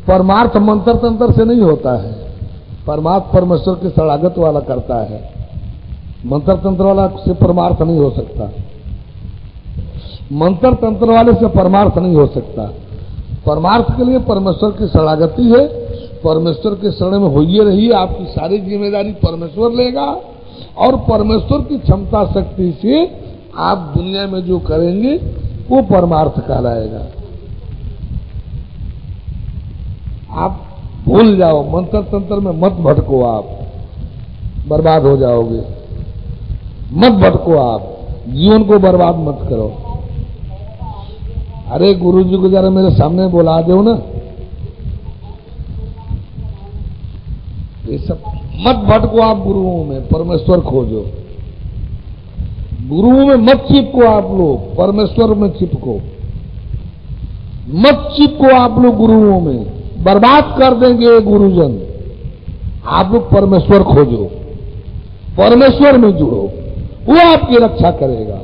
परमार्थ मंत्र तंत्र से नहीं होता है। परमार्थ परमेश्वर के शरणागत वाला करता है, मंत्र तंत्र वाला से परमार्थ नहीं हो सकता। मंत्र तंत्र वाले से परमार्थ नहीं हो सकता। परमार्थ के लिए परमेश्वर की शरणागति है। परमेश्वर के शरण में होइए रहिए, आपकी सारी जिम्मेदारी परमेश्वर लेगा और परमेश्वर की क्षमता शक्ति से आप दुनिया में जो करेंगे वो परमार्थ कहलाएगा। आप भूल जाओ, मंत्र तंत्र में मत भटको, आप बर्बाद हो जाओगे। मत भटको, आप जीवन को बर्बाद मत करो। अरे गुरु जी को जरा मेरे सामने बुला दो ना, ये सब मत भटको आप गुरुओं में, परमेश्वर खोजो। गुरुओं में मत चिपको आप लोग, परमेश्वर में चिपको। मत चिपको आप लोग गुरुओं में, बर्बाद कर देंगे गुरुजन। आप लोग परमेश्वर खोजो, परमेश्वर में जुड़ो, वो आपकी रक्षा करेगा,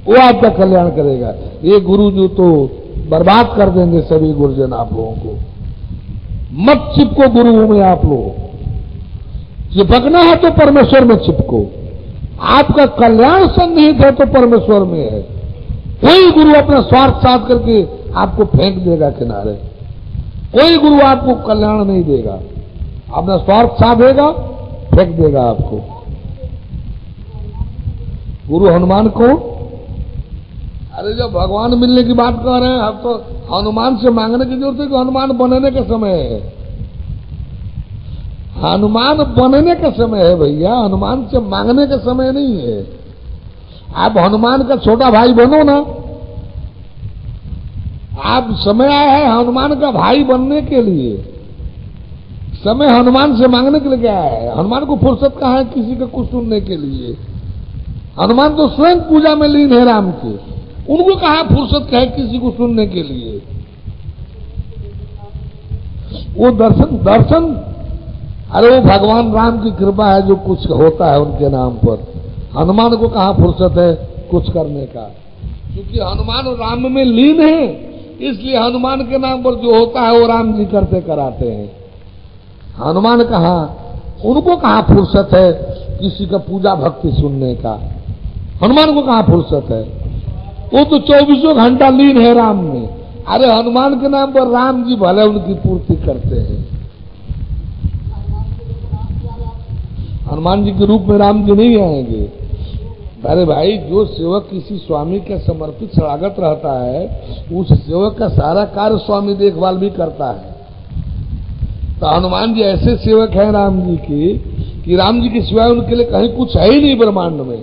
वो आपका कल्याण करेगा। ये गुरु जो तो बर्बाद कर देंगे सभी गुरुजन आप लोगों को। मत चिपको गुरुओं में आप लोग। चिपकना है तो परमेश्वर में चिपको। आपका कल्याण सन्निहित है तो परमेश्वर में है। कोई गुरु अपना स्वार्थ साध करके आपको फेंक देगा किनारे। कोई गुरु आपको कल्याण नहीं देगा, अपना स्वार्थ साधेगा, फेंक देगा आपको। गुरु हनुमान को, अरे जब भगवान मिलने की बात कर रहे हैं, अब तो हनुमान से मांगने की जरूरत है कि हनुमान बनने का समय है। हनुमान बनने का समय है भैया, हनुमान से मांगने का समय नहीं है। आप हनुमान का छोटा भाई बनो ना। आप समय आया है हनुमान का भाई बनने के लिए। समय हनुमान से मांगने के लिए क्या है? हनुमान को फुर्सत कहाँ है किसी का कुछ सुनने के लिए? हनुमान तो स्वयं पूजा में लीन है राम के, उनको कहाँ फुर्सत है किसी को सुनने के लिए? वो दर्शन अरे वो भगवान राम की कृपा है जो कुछ होता है उनके नाम पर। हनुमान को कहाँ फुर्सत है कुछ करने का? क्योंकि हनुमान राम में लीन है, इसलिए हनुमान के नाम पर जो होता है वो राम जी करते कराते हैं। हनुमान कहाँ, उनको कहाँ फुर्सत है किसी का पूजा भक्ति सुनने का? हनुमान को कहाँ फुर्सत है? वो तो 24 घंटा लीन है राम में। अरे हनुमान के नाम पर राम जी भले उनकी पूर्ति करते हैं। हनुमान जी के रूप में राम जी नहीं आएंगे। अरे भाई, जो सेवक किसी स्वामी के समर्पित शरणागत रहता है, उस सेवक का सारा कार्य स्वामी देखभाल भी करता है। तो हनुमान जी ऐसे सेवक हैं राम जी के कि राम जी के सिवाय उनके लिए कहीं कुछ है ही नहीं ब्रह्मांड में।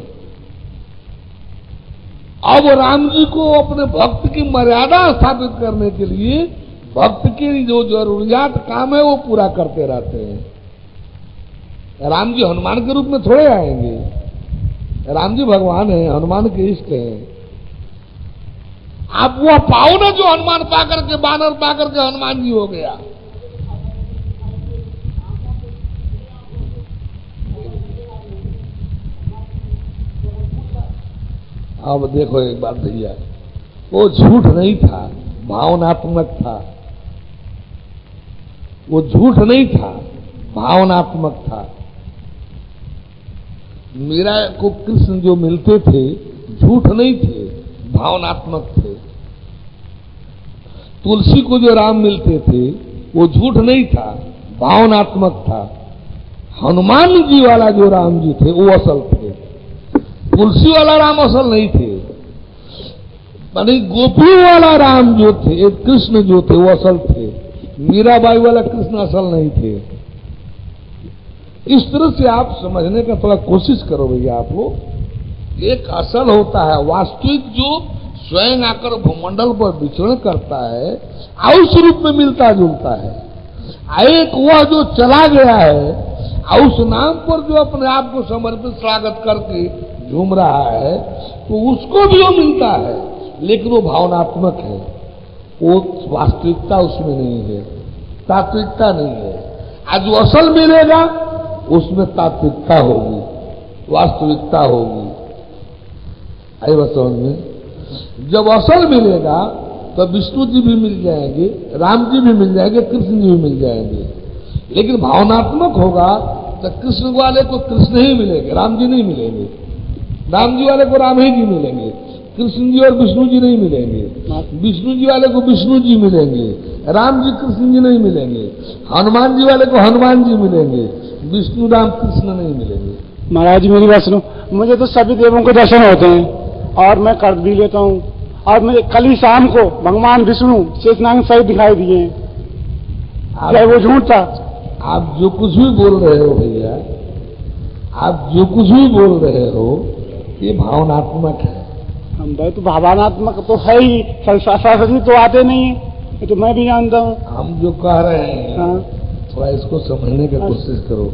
अब राम जी को अपने भक्त की मर्यादा स्थापित करने के लिए भक्त की जो जरूरियात काम है वो पूरा करते रहते हैं। राम जी हनुमान के रूप में थोड़े आएंगे। राम जी भगवान है, हनुमान के इष्ट हैं। आप वो पाओ ना जो हनुमान पाकर के, बानर पाकर के हनुमान जी हो गया। अब देखो एक बात भैया, वो झूठ नहीं था, भावनात्मक था। वो झूठ नहीं था, भावनात्मक था। मीरा को कृष्ण जो मिलते थे झूठ नहीं थे, भावनात्मक थे। तुलसी को जो राम मिलते थे वो झूठ नहीं था, भावनात्मक था। हनुमान जी वाला जो राम जी थे वो असल थे, तुलसी वाला राम असल नहीं थे। मानी गोपी वाला राम जो थे, कृष्ण जो थे वो असल थे। मीराबाई वाला कृष्ण असल नहीं थे। इस तरह से आप समझने का थोड़ा कोशिश करो भैया आप लोग। एक असल होता है वास्तविक, जो स्वयं आकर भूमंडल पर विचरण करता है, उस रूप में मिलता जुलता है। एक वह जो चला गया है, उस नाम पर जो अपने आप को समर्पित स्वागत करके झूम रहा है, तो उसको भी वो मिलता है, लेकिन वो भावनात्मक है। वो वास्तविकता उसमें नहीं है, तात्विकता नहीं है। आज जो असल मिलेगा उसमें तात्विकता होगी, वास्तविकता होगी। आई बात समझ में? जब असल मिलेगा तो विष्णु जी भी मिल जाएंगे, राम जी भी मिल जाएंगे, कृष्ण जी भी मिल जाएंगे। लेकिन भावनात्मक होगा तो कृष्ण वाले को कृष्ण ही मिलेंगे, राम जी नहीं मिलेंगे। राम जी वाले को राम ही जी मिलेंगे, कृष्ण जी और विष्णु जी नहीं मिलेंगे। विष्णु जी वाले को विष्णु जी मिलेंगे, राम जी कृष्ण जी नहीं मिलेंगे। हनुमान जी वाले को हनुमान जी मिलेंगे, विष्णु राम कृष्ण नहीं मिलेंगे। महाराज मेरी बात सुनो, मुझे तो सभी देवों के दर्शन होते हैं और मैं कर भी लेता हूँ। और मुझे कल ही शाम को भगवान विष्णु शेषनाग सहित दिखाई दिए हैं। क्या वो झूठ था? आप जो कुछ भी बोल रहे हो भैया, आप जो कुछ भी बोल रहे हो ये भावनात्मक है। हम भाई तो भावनात्मक तो है ही, शास्त्री तो आते नहीं है, ये तो मैं भी जानता हूँ। हम जो कह रहे हैं हाँ। थोड़ा इसको समझने की कोशिश करो।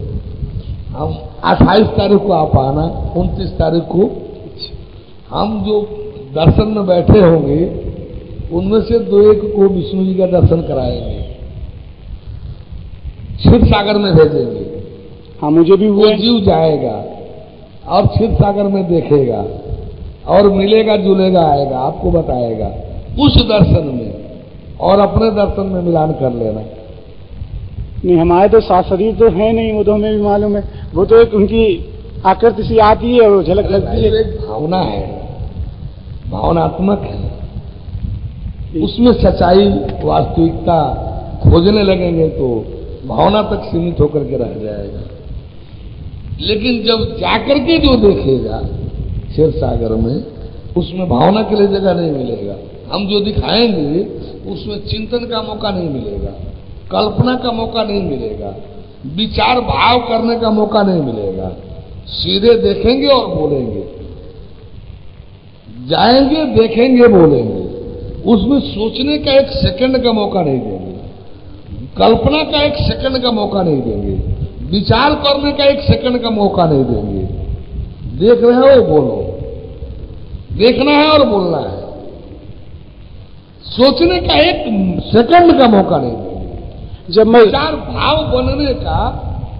हम 28 तारीख को आप आना, 29 तारीख को हम जो दर्शन में बैठे होंगे उनमें से 2-1 को विष्णु जी का दर्शन कराएंगे, क्षीर सागर में भेजेंगे। हाँ मुझे भी वो जीव जाएगा और क्षीर सागर में देखेगा और मिलेगा जुलेगा आएगा, आपको बताएगा उस दर्शन में, और अपने दर्शन में मिलान कर लेना। नहीं, हमारे तो शरीर तो है नहीं, वो तो हमें भी मालूम है। वो तो एक उनकी आकृति सी आती है, वो झलक लगती है। एक भावना है, भावनात्मक है, उसमें सच्चाई वास्तविकता खोजने लगेंगे तो भावना तक सीमित होकर के रह जाएगा। लेकिन जब जाकर के जो देखेगा क्षीर सागर में, उसमें भावना के लिए जगह नहीं मिलेगा। हम जो दिखाएंगे उसमें चिंतन का मौका नहीं मिलेगा, कल्पना का मौका नहीं मिलेगा, विचार भाव करने का मौका नहीं मिलेगा। सीधे देखेंगे और बोलेंगे, जाएंगे देखेंगे बोलेंगे, उसमें सोचने का 1 सेकंड का मौका नहीं देंगे, कल्पना का 1 सेकंड का मौका नहीं देंगे, विचार करने का 1 सेकंड का मौका नहीं देंगे। देख रहे हो बोलो, देखना है और बोलना है, सोचने का 1 सेकंड का मौका नहीं देंगे, जब मैं विचार भाव बनने का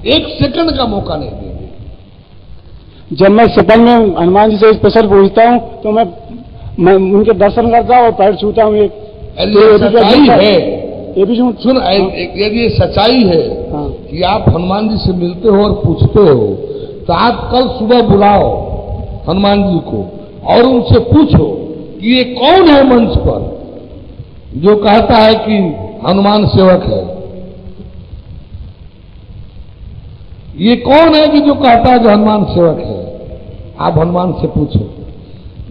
1 सेकंड का मौका नहीं देंगे। जब मैं सपन में हनुमान जी से स्पेशल पूछता हूँ तो मैं उनके दर्शन करता हूँ और पैर छूता हूँ। ये सच्चाई है, ये भी झूठ। सुन, यदि ये सच्चाई है हाँ। कि आप हनुमान जी से मिलते हो और पूछते हो, तो आप कल सुबह बुलाओ हनुमान जी को और उनसे पूछो कि ये कौन है मंच पर जो कहता है कि हनुमान सेवक है। ये कौन है कि जो कहता है कि हनुमान सेवक है? आप हनुमान से पूछो,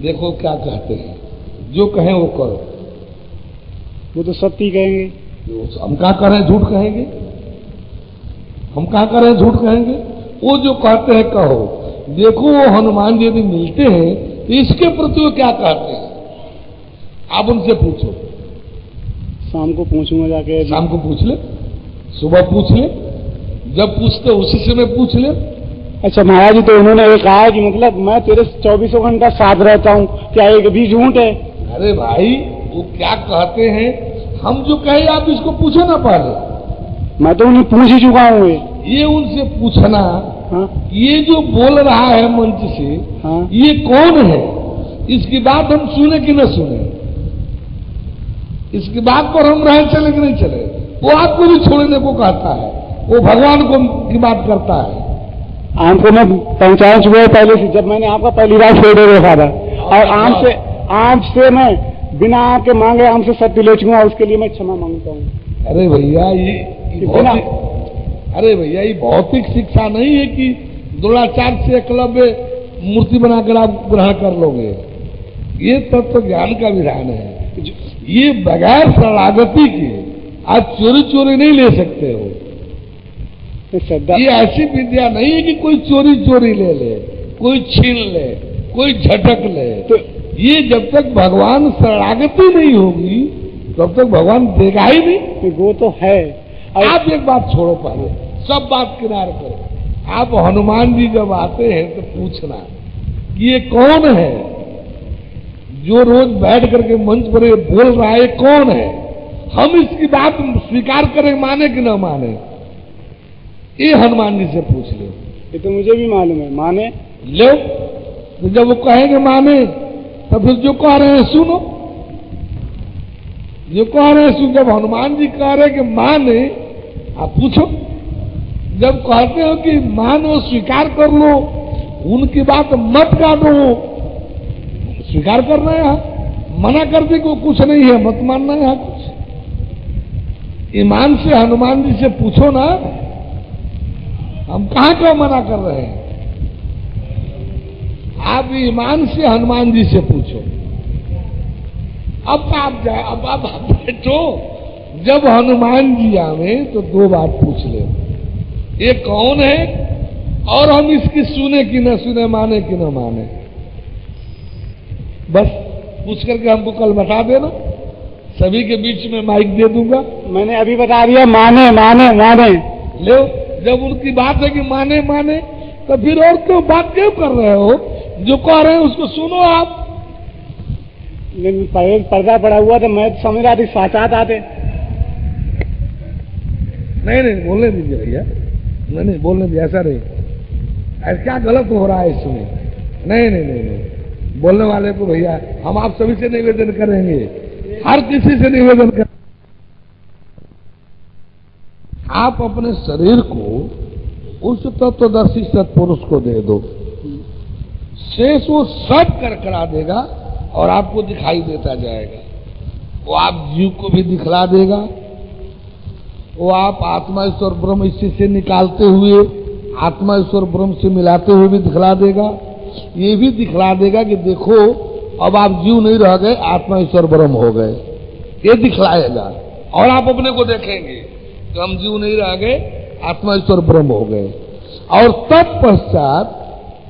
देखो क्या कहते हैं, जो कहें वो करो। वो तो सत्य कहेंगे। हम क्या करें, झूठ कहेंगे? हम क्या करें, झूठ कहेंगे? वो जो कहते हैं कहो। देखो वो हनुमान जी यदि मिलते हैं तो इसके प्रति वो क्या कहते हैं, आप उनसे पूछो। शाम को पूछूंगा जाके। शाम को पूछ ले, सुबह पूछ ले, जब पूछते उसी समय पूछ ले। अच्छा महाराज जी, तो उन्होंने ये कहा कि मतलब मैं तेरे 24 घंटा साथ रहता हूँ, क्या एक भी झूठ है? अरे भाई वो क्या कहते हैं, हम जो कहे आप इसको पूछो ना पहले। मैं तो उन्हें पूछ ही चुका हूँ। ये उनसे पूछना। हाँ? ये जो बोल रहा है मंच से, हाँ? ये कौन है, इसकी बात हम सुने कि न सुने, इसकी बात पर हम रहे चले कि नहीं चले। वो आपको भी छोड़ने को कहता है, वो भगवान को की बात करता है। आपको मैं पहचान चुका है पहले से, जब मैंने आपका पहली बार फोटो देखा था। और आम से मैं बिना आपके मांगे आम से सत्य ले चुका, उसके लिए मैं क्षमा मांगता हूँ। अरे भैया ये भौतिक शिक्षा नहीं है कि द्रोणाचार्य से एकलव्य मूर्ति बनाकर आप ग्रहण कर लोगे। ये तत्व ज्ञान का विधान है। ये बगैर शरणागति के आप चोरी चोरी नहीं ले सकते हो। ये ऐसी विद्या नहीं है कि कोई चोरी चोरी ले ले, कोई छीन ले, कोई झटक ले। तो ये जब तक भगवान शरणागति नहीं होगी तब तक भगवान देगा ही नहीं। वो तो है। आप एक बात छोड़ो, पहले सब बात किनारे करो। आप हनुमान जी जब आते हैं तो पूछना ये कौन है जो रोज बैठ करके मंच पर बोल रहा है, ये कौन है? हम इसकी बात स्वीकार करें, माने कि न माने, ये हनुमान जी से पूछ लो। ये तो मुझे भी मालूम है, माने लो। तो जब वो कहेंगे माने, तो फिर जो कह रहे हैं सुनो। जो कह रहे हैं, जब हनुमान जी कह रहे कि माने, आप पूछो, जब कहते हो कि मानो स्वीकार कर लो, उनकी बात मत काटो, स्वीकार करना है, मना करते को कुछ नहीं है, मत मानना है कुछ। ईमान से हनुमान जी से पूछो ना, हम कहां क्यों मना कर रहे हैं? आप ईमान से हनुमान जी से पूछो। अब आप जाए, अब आप बैठो, जब हनुमान जी आवे तो दो बात पूछ ले, ये कौन है और हम इसकी सुने कि न सुने, माने कि न माने, बस पूछ करके हमको कल बता देना, सभी के बीच में माइक दे दूंगा। मैंने अभी बता दिया, माने माने माने। लो, जब उनकी बात है कि माने माने, तो फिर और क्यों बात क्यों कर रहे हो? जो कह रहे हैं उसको सुनो आप। पर्दा पड़ा हुआ तो मैं समझ रहा थी साचात आते। नहीं बोलने दीजिए भैया, नहीं बोलने दीजिए, ऐसा नहीं, ऐसा क्या गलत हो रहा है इसमें? नहीं, बोलने वाले को भैया हम आप सभी से निवेदन करेंगे, हर किसी से निवेदन करेंगे, आप अपने शरीर को उस तत्वदर्शी सत्पुरुष को दे दो, शेष वो सब करा देगा और आपको दिखाई देता जाएगा। वो आप जीव को भी दिखला देगा, वो आप आत्मा ईश्वर ब्रह्म इसी से निकालते हुए आत्मा ईश्वर ब्रह्म से मिलाते हुए भी दिखला देगा। ये भी दिखला देगा कि देखो अब आप जीव नहीं रह गए, आत्मा ईश्वर ब्रह्म हो गए, ये दिखलाएगा। और आप अपने को देखेंगे कि हम जीव नहीं रह गए, आत्मा ईश्वर ब्रह्म हो गए। और तत्पश्चात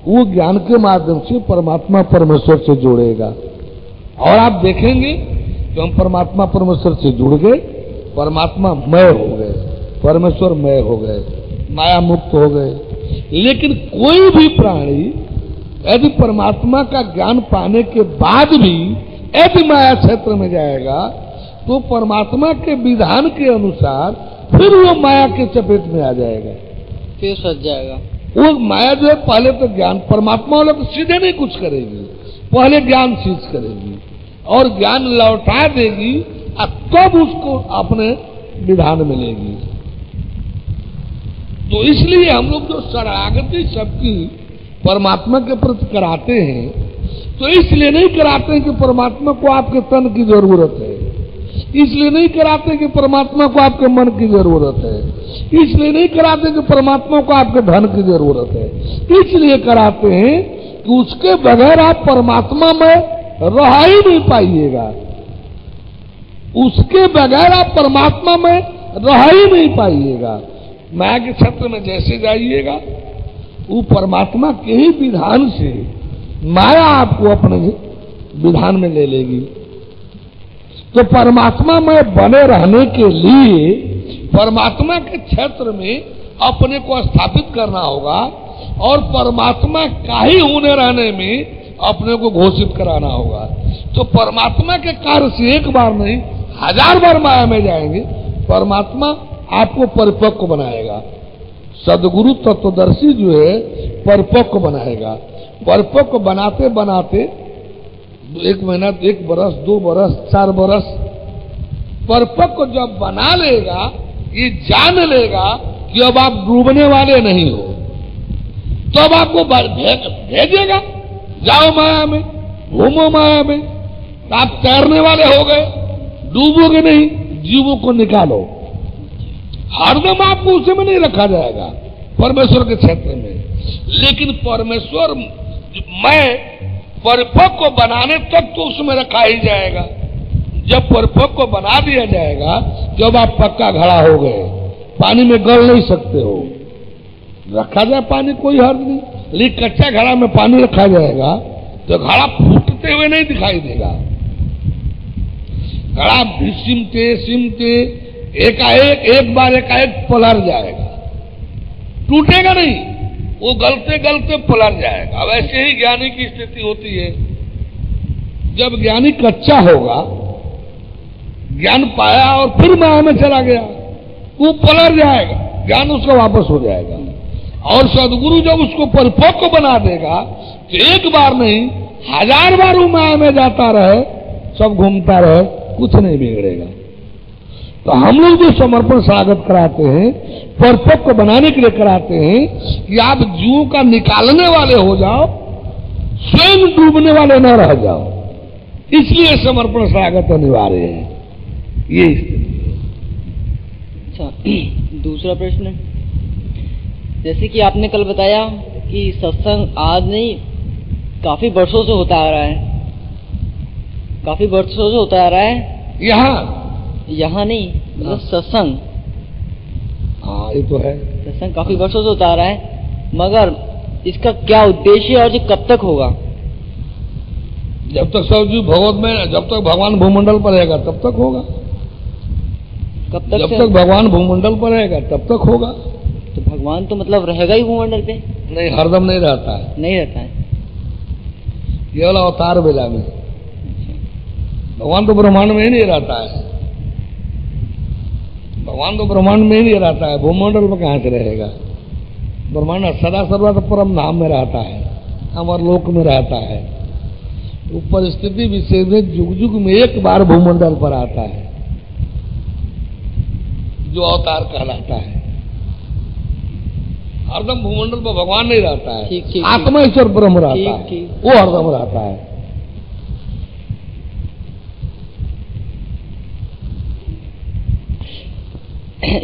वो ज्ञान के माध्यम से परमात्मा परमेश्वर से जोड़ेगा और आप देखेंगे कि हम परमात्मा परमेश्वर से जुड़ गए, परमात्मा मय हो गए, परमेश्वर मय हो गए, माया मुक्त हो गए। लेकिन कोई भी प्राणी यदि परमात्मा का ज्ञान पाने के बाद भी यदि माया क्षेत्र में जाएगा तो परमात्मा के विधान के अनुसार फिर वो माया के चपेट में आ जाएगा, फिर सज जाएगा। वो माया जो है पहले तो ज्ञान, परमात्मा वाला तो सीधे नहीं कुछ करेगी, पहले ज्ञान सीज करेगी और ज्ञान लौटा देगी और तब उसको अपने विधान में लेगी। तो इसलिए हम लोग जो शरणागति सबकी परमात्मा के प्रति कराते हैं, तो इसलिए नहीं कराते हैं कि परमात्मा को आपके तन की जरूरत है, इसलिए नहीं कराते कि परमात्मा को आपके मन की जरूरत है, इसलिए नहीं कराते कि परमात्मा को आपके धन की जरूरत है, इसलिए कराते हैं कि उसके बगैर आप परमात्मा में रह ही नहीं पाइएगा, उसके बगैर आप परमात्मा में रह ही नहीं पाइएगा। माया के क्षेत्र में जैसे जाइएगा वो परमात्मा के ही विधान से माया आपको अपने विधान में ले लेगी। तो परमात्मा में बने रहने के लिए परमात्मा के क्षेत्र में अपने को स्थापित करना होगा और परमात्मा का ही होने रहने में अपने को घोषित कराना होगा। तो परमात्मा के कार्य से एक बार नहीं 1000 बार माया में जाएंगे, परमात्मा आपको परिपक्व बनाएगा। सदगुरु तत्वदर्शी जो है परिपक्व बनाएगा। परिपक्व बनाते बनाते 1 महीना, 1 बरस, 2 बरस, 4 बरस परिपक्व जब बना लेगा, ये जान लेगा कि अब आप डूबने वाले नहीं हो, तो अब आपको भेजेगा, जाओ माया में, घूमो माया में, तो आप तैरने वाले हो गए, डूबोगे नहीं, जीवों को निकालो। हरदम आपको उसे में नहीं रखा जाएगा परमेश्वर के क्षेत्र में, लेकिन परमेश्वर मैं परिपक्व बनाने तक तो उसमें रखा ही जाएगा। जब परिपक्व बना दिया जाएगा, जब आप पक्का घड़ा हो गए, पानी में गल नहीं सकते हो, रखा जाए पानी कोई हर्ज नहीं, लेकिन कच्चा घड़ा में पानी रखा जाएगा तो घड़ा फूटते हुए नहीं दिखाई देगा। घड़ा भी सिमटे एकाएक एक बार एकाएक पलट जाएगा, टूटेगा नहीं, वो गलते गलते पलट जाएगा। वैसे ही ज्ञानी की स्थिति होती है। जब ज्ञानी कच्चा होगा, ज्ञान पाया और फिर माया में चला गया, वो पलट जाएगा, ज्ञान उसका वापस हो जाएगा। और सदगुरु जब उसको परिपक्व बना देगा तो एक बार नहीं 1000 बार वो माया में जाता रहे, सब घूमता रहे, कुछ नहीं बिगड़ेगा। तो हम लोग जो समर्पण स्वागत कराते हैं, परफेक्ट बनाने के लिए कराते हैं कि आप जीवों का निकालने वाले हो जाओ, स्वयं डूबने वाले न रह जाओ, इसलिए समर्पण स्वागत अनिवार्य है। ये अच्छा, दूसरा प्रश्न, जैसे कि आपने कल बताया कि सत्संग आज नहीं काफी वर्षों से होता आ रहा है, काफी वर्षों से होता आ रहा है। यहाँ नहीं, मतलब सत्संग, हाँ ये तो है, सत्संग काफी वर्षों से होता आ रहा है, मगर इसका क्या उद्देश्य है और ये कब तक होगा? जब तक सबजी भगवत में, जब तक भगवान भूमंडल पर रहेगा तब तक होगा। कब तक? जब तक भगवान भूमंडल पर रहेगा तब तक होगा। तो भगवान तो मतलब रहेगा ही भूमंडल पे? नहीं, हरदम नहीं रहता है, नहीं रहता है, केवल अवतार बेला में। भगवान तो ब्रह्मांड में ही नहीं रहता है, भगवान तो ब्रह्मांड में ही नहीं रहता है, भूमंडल में कहां से रहेगा? ब्रह्मांड सदा सर्वदा परम धाम में रहता है, अमर लोक में रहता है। वो परिस्थिति विशेष में जुग जुग में एक बार भूमंडल पर आता है, जो अवतार कहलाता है। हरदम भूमंडल पर भगवान नहीं रहता है, आत्मा ईश्वर ब्रह्म रहता है, वो हरदम रहता है।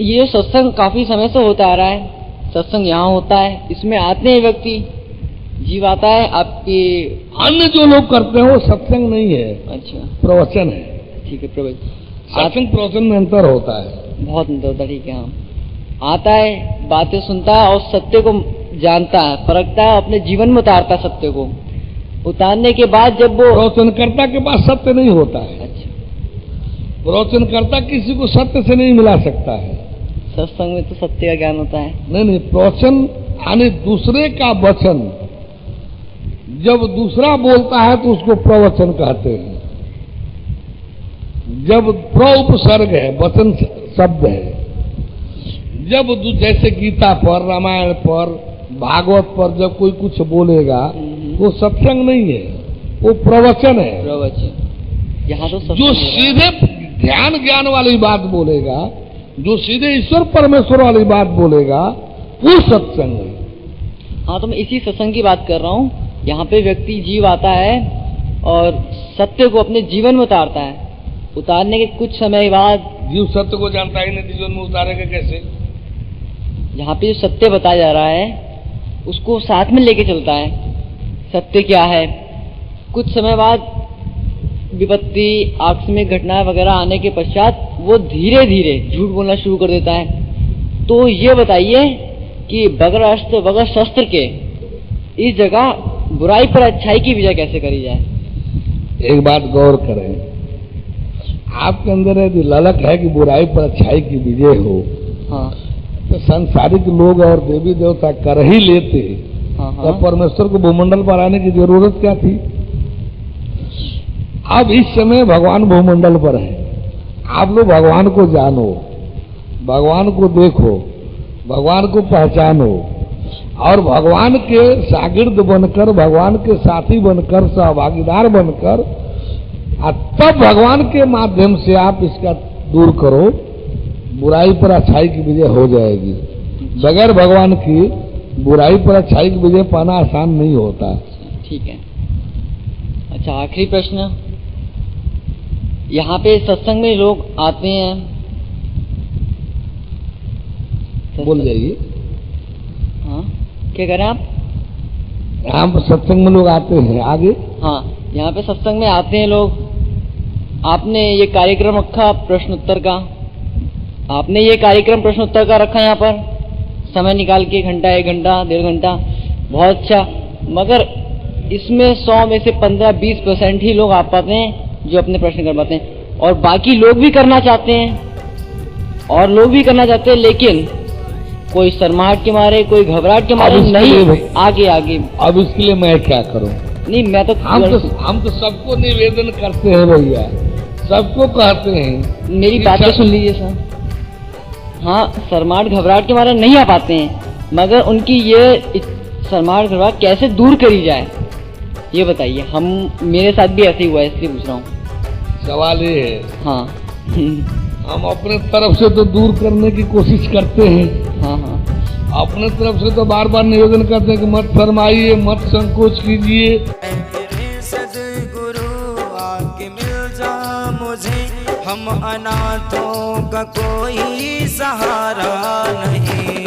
ये सत्संग काफी समय से होता आ रहा है, सत्संग यहाँ होता है, इसमें आते हैं व्यक्ति, जीव आता है आपके। अन्य जो लोग करते हैं वो सत्संग नहीं है, अच्छा, प्रवचन है। ठीक है, प्रवचन। सत्संग प्रवचन में अंतर होता है, बहुत अंतर होता है, ठीक है। हाँ, आता है, बातें सुनता है और सत्य को जानता है, परखता है, अपने जीवन में उतारता है सत्य को। उतारने के बाद जब वो प्रवचनकर्ता के पास सत्य नहीं होता है। अच्छा, प्रवचनकर्ता किसी को सत्य से नहीं मिला सकता है। सत्संग में तो सत्य का ज्ञान होता है। नहीं, प्रवचन यानी दूसरे का वचन, जब दूसरा बोलता है तो उसको प्रवचन कहते हैं। जब प्रोपसर्ग है, वचन शब्द है, जब जैसे गीता पर, रामायण पर, भागवत पर जब कोई कुछ बोलेगा वो सत्संग नहीं है, वो प्रवचन है। प्रवचन। यहाँ तो जो सीधे ध्यान ज्ञान वाली बात बोलेगा, जो सीधे ईश्वर परमेश्वर वाली बात बोलेगा, वो सत्संग है। हाँ, तो मैं इसी सत्संग की बात कर रहा हूँ। यहाँ पे व्यक्ति जीव आता है और सत्य को अपने जीवन में उतारता है। उतारने के कुछ समय बाद जीव सत्य को जानता ही नहीं, जीवन में उतारेगा कैसे? यहाँ पे जो सत्य बताया जा रहा है उसको साथ में लेके चलता है। सत्य क्या है? कुछ समय बाद विपत्ति, आकस्मिक घटनाएं वगैरह आने के पश्चात वो धीरे धीरे झूठ बोलना शुरू कर देता है। तो ये बताइए कि बगैर अस्त्र बगैर शस्त्र के इस जगह बुराई पर अच्छाई की विजय कैसे करी जाए? एक बात गौर करें, आपके अंदर यदि ललक है कि बुराई पर अच्छाई की विजय हो, हाँ, तो सांसारिक लोग और देवी देवता कर ही लेते, हाँ, तो परमेश्वर को भूमंडल पर आने की जरूरत क्या थी? अब इस समय भगवान भूमंडल पर है, आप लोग भगवान को जानो, भगवान को देखो, भगवान को पहचानो और भगवान के शागिर्द बनकर, भगवान के साथी बनकर, सहभागीदार बनकर, तब भगवान के माध्यम से आप इसका दूर करो, बुराई पर अच्छाई की विजय हो जाएगी। बगैर भगवान की बुराई पर अच्छाई की विजय पाना आसान नहीं होता। ठीक है। अच्छा, आखिरी प्रश्न, यहाँ पे सत्संग में लोग आते हैं, बोल जाइए। हाँ, क्या कह रहे हैं आप? यहाँ पर सत्संग में लोग आते हैं, आगे। हाँ, यहाँ पे सत्संग में आते हैं लोग। आपने ये कार्यक्रम रखा प्रश्न उत्तर का, आपने ये कार्यक्रम प्रश्न उत्तर का रखा यहाँ पर, समय निकाल के, घंटा, 1 घंटा, 1.5 घंटा, बहुत अच्छा। मगर इसमें 100 में से 15-20% ही लोग आ पाते हैं जो अपने प्रश्न कर पाते हैं, और बाकी लोग भी करना चाहते हैं, और लोग भी करना चाहते हैं, लेकिन कोई शर्माहट के मारे, कोई घबराहट के मारे नहीं आगे। अब इसके लिए मैं क्या करूं? नहीं, मैं तो हम तो सबको निवेदन करते हैं भैया, सबको कहते हैं। मेरी बात तो सुन लीजिए सर। हाँ, शर्माहट घबराहट के मारे नहीं आ पाते हैं, मगर उनकी ये शर्माहट घबराहट कैसे दूर करी जाए ये बताइए। मेरे साथ भी ऐसे ही हुआ है, इसलिए पूछ रहा हूँ। सवाल ये है, हाँ हम अपने तरफ से तो दूर करने की कोशिश करते हैं, हाँ हाँ, अपने तरफ से तो बार बार निवेदन करते हैं कि मत फरमाइए, मत संकोच कीजिए। सद्गुरु आके मिल जा मुझे, हम अनाथों का कोई सहारा नहीं।